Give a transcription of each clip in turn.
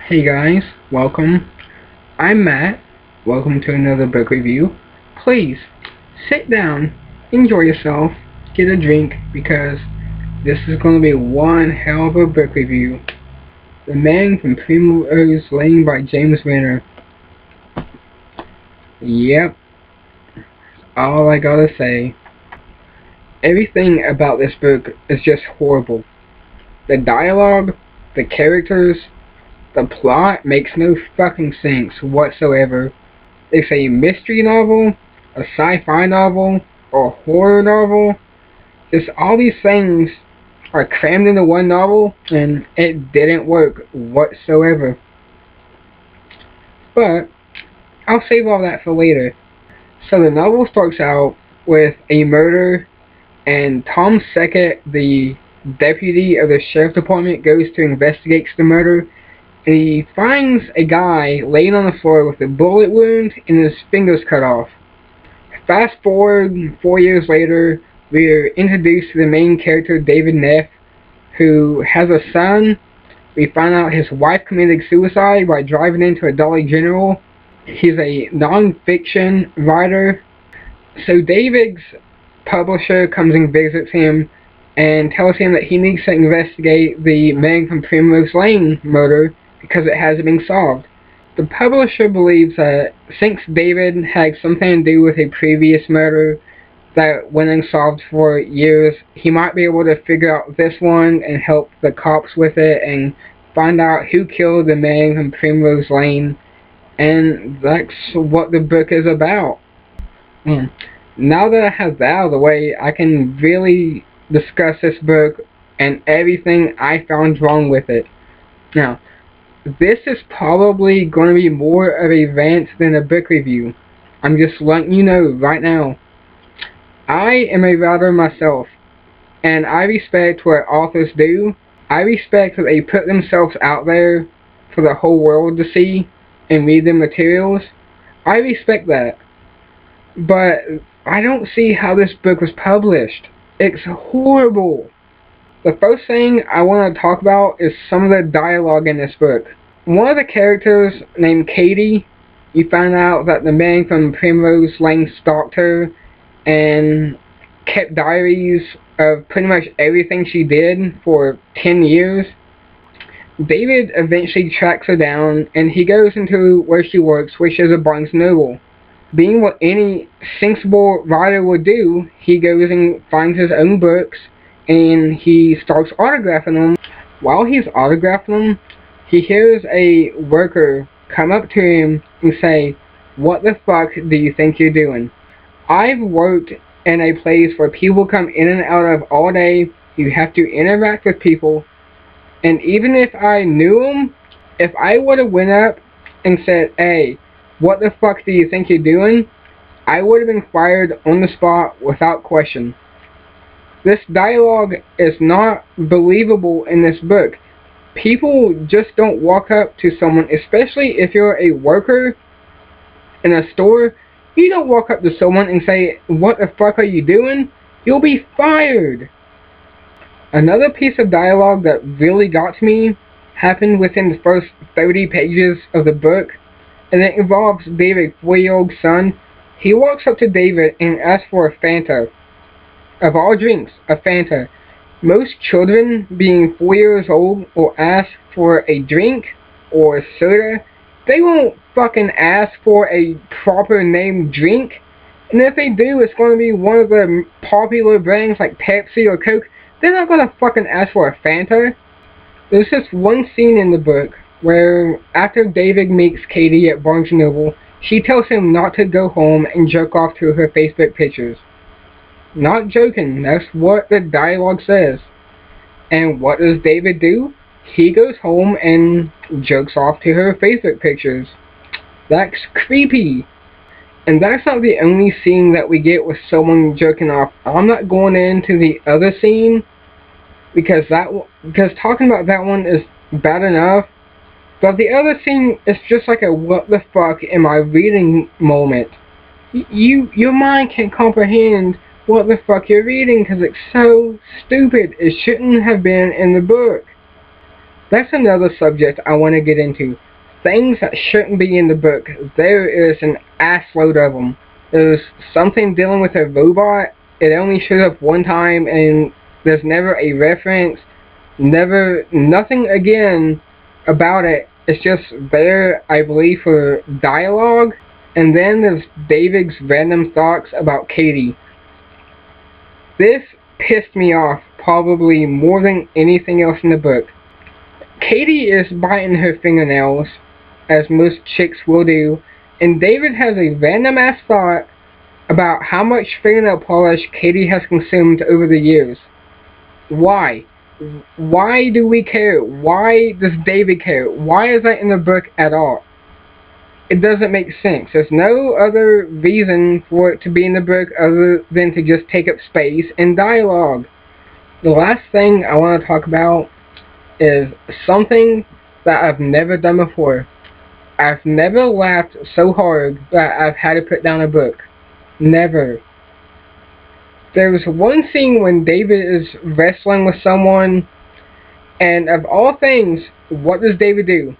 Hey guys, welcome. I'm Matt. Welcome to another book review. Please, sit down, enjoy yourself, get a drink, because this is going to be one hell of a book review. The Man from Primrose Lane by James Renner. Yep, all I gotta say. Everything about this book is just horrible. The dialogue, the characters, the plot makes no fucking sense whatsoever. It's a mystery novel, a sci-fi novel, or a horror novel. Just all these things are crammed into one novel, and it didn't work whatsoever. But I'll save all that for later. So the novel starts out with a murder, and Tom Seckett, the deputy of the sheriff's department, goes to investigate the murder. And he finds a guy laying on the floor with a bullet wound and his fingers cut off. Fast forward 4 years later, we're introduced to the main character, David Neff, who has a son. We find out his wife committed suicide by driving into a Dollar General. He's a non-fiction writer. So David's publisher comes and visits him and tells him that he needs to investigate the Man from Primrose Lane murder because it hasn't been solved. The publisher believes that since David had something to do with a previous murder that went unsolved for years, he might be able to figure out this one and help the cops with it and find out who killed the Man from Primrose Lane. And that's what the book is about. Now that I have that out of the way, I can really discuss this book and everything I found wrong with it. Now, this is probably going to be more of a rant than a book review. I'm just letting you know right now. I am a writer myself, and I respect what authors do. I respect that they put themselves out there for the whole world to see and read their materials. I respect that. But I don't see how this book was published. It's horrible. The first thing I want to talk about is some of the dialogue in this book. One of the characters, named Katie, you find out that the Man from Primrose Lane stalked her and kept diaries of pretty much everything she did for 10 years. David eventually tracks her down and he goes into where she works, which is a Barnes Noble. Being what any sensible writer would do, he goes and finds his own books and he starts autographing them. While he's autographing them, he hears a worker come up to him and say, "What the fuck do you think you're doing? I've worked in a place where people come in and out of all day. You have to interact with people. And even if I knew them, if I would have went up and said, hey, what the fuck do you think you're doing? I would have been fired on the spot without question." This dialogue is not believable in this book. People just don't walk up to someone, especially if you're a worker in a store. You don't walk up to someone and say, "What the fuck are you doing?" You'll be fired. Another piece of dialogue that really got to me happened within the first 30 pages of the book, and it involves David's 4-year-old son. He walks up to David and asks for a Fanta. Of all drinks, a Fanta. Most children, being 4 years old, will ask for a drink or a soda. They won't fucking ask for a proper named drink. And if they do, it's going to be one of the popular brands like Pepsi or Coke. They're not going to fucking ask for a Fanta. There's just one scene in the book where after David meets Katie at Barnes Noble, she tells him not to go home and jerk off to her Facebook pictures. Not joking, that's what the dialogue says. And what does David do? He goes home and jerks off to her Facebook pictures. That's creepy. And that's not the only scene that we get with someone jerking off. I'm not going into the other scene because talking about that one is bad enough. But the other scene is just like a what the fuck am I reading moment. Your mind can't comprehend what the fuck you're reading because it's so stupid. It shouldn't have been in the book. That's another subject I want to get into. Things that shouldn't be in the book. There is an assload of them. There's something dealing with a robot. It only shows up one time and there's never a reference. Nothing again about it. It's just there, I believe, for dialogue. And then there's David's random thoughts about Katie. This pissed me off probably more than anything else in the book. Katie is biting her fingernails, as most chicks will do, and David has a random ass thought about how much fingernail polish Katie has consumed over the years. Why? Why do we care? Why does David care? Why is that in the book at all? It doesn't make sense. There's no other reason for it to be in the book other than to just take up space and dialogue. The last thing I want to talk about is something that I've never done before. I've never laughed so hard that I've had to put down a book. Never. There's one scene when David is wrestling with someone, and of all things, what does David do?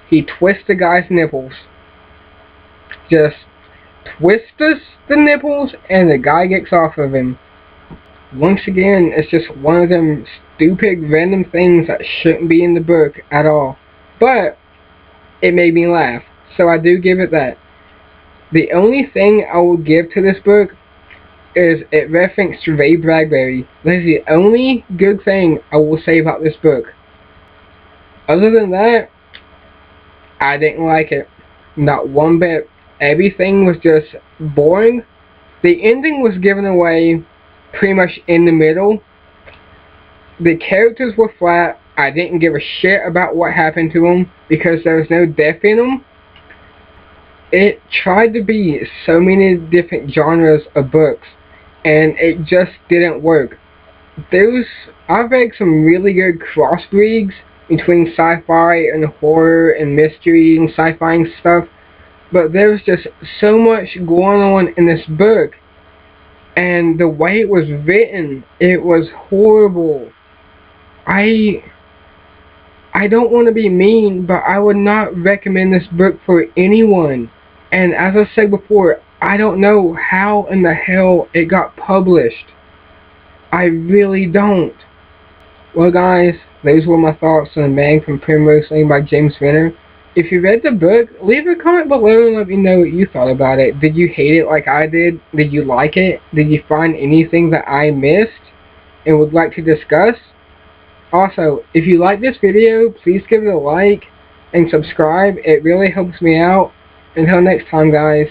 He twists the guy's nipples. Just twists the nipples, and the guy gets off of him. Once again, it's just one of them stupid random things that shouldn't be in the book at all. But it made me laugh, so I do give it that. The only thing I will give to this book is it referenced Ray Bradbury. That is the only good thing I will say about this book. Other than that, I didn't like it. Not one bit. Everything was just boring. The ending was given away pretty much in the middle. The characters were flat. I didn't give a shit about what happened to them because there was no death in them. It tried to be so many different genres of books, and it just didn't work. I've read some really good crossbreeds between sci-fi and horror and mystery and sci-fi and stuff, but there's just so much going on in this book, and the way it was written, it was horrible. I don't want to be mean, but I would not recommend this book for anyone. And as I said before, I don't know how in the hell it got published. I really don't. Well guys, those were my thoughts on Man From Primrose Lane by James Renner. If you read the book, leave a comment below and let me know what you thought about it. Did you hate it like I did? Did you like it? Did you find anything that I missed and would like to discuss? Also, if you like this video, please give it a like and subscribe. It really helps me out. Until next time, guys.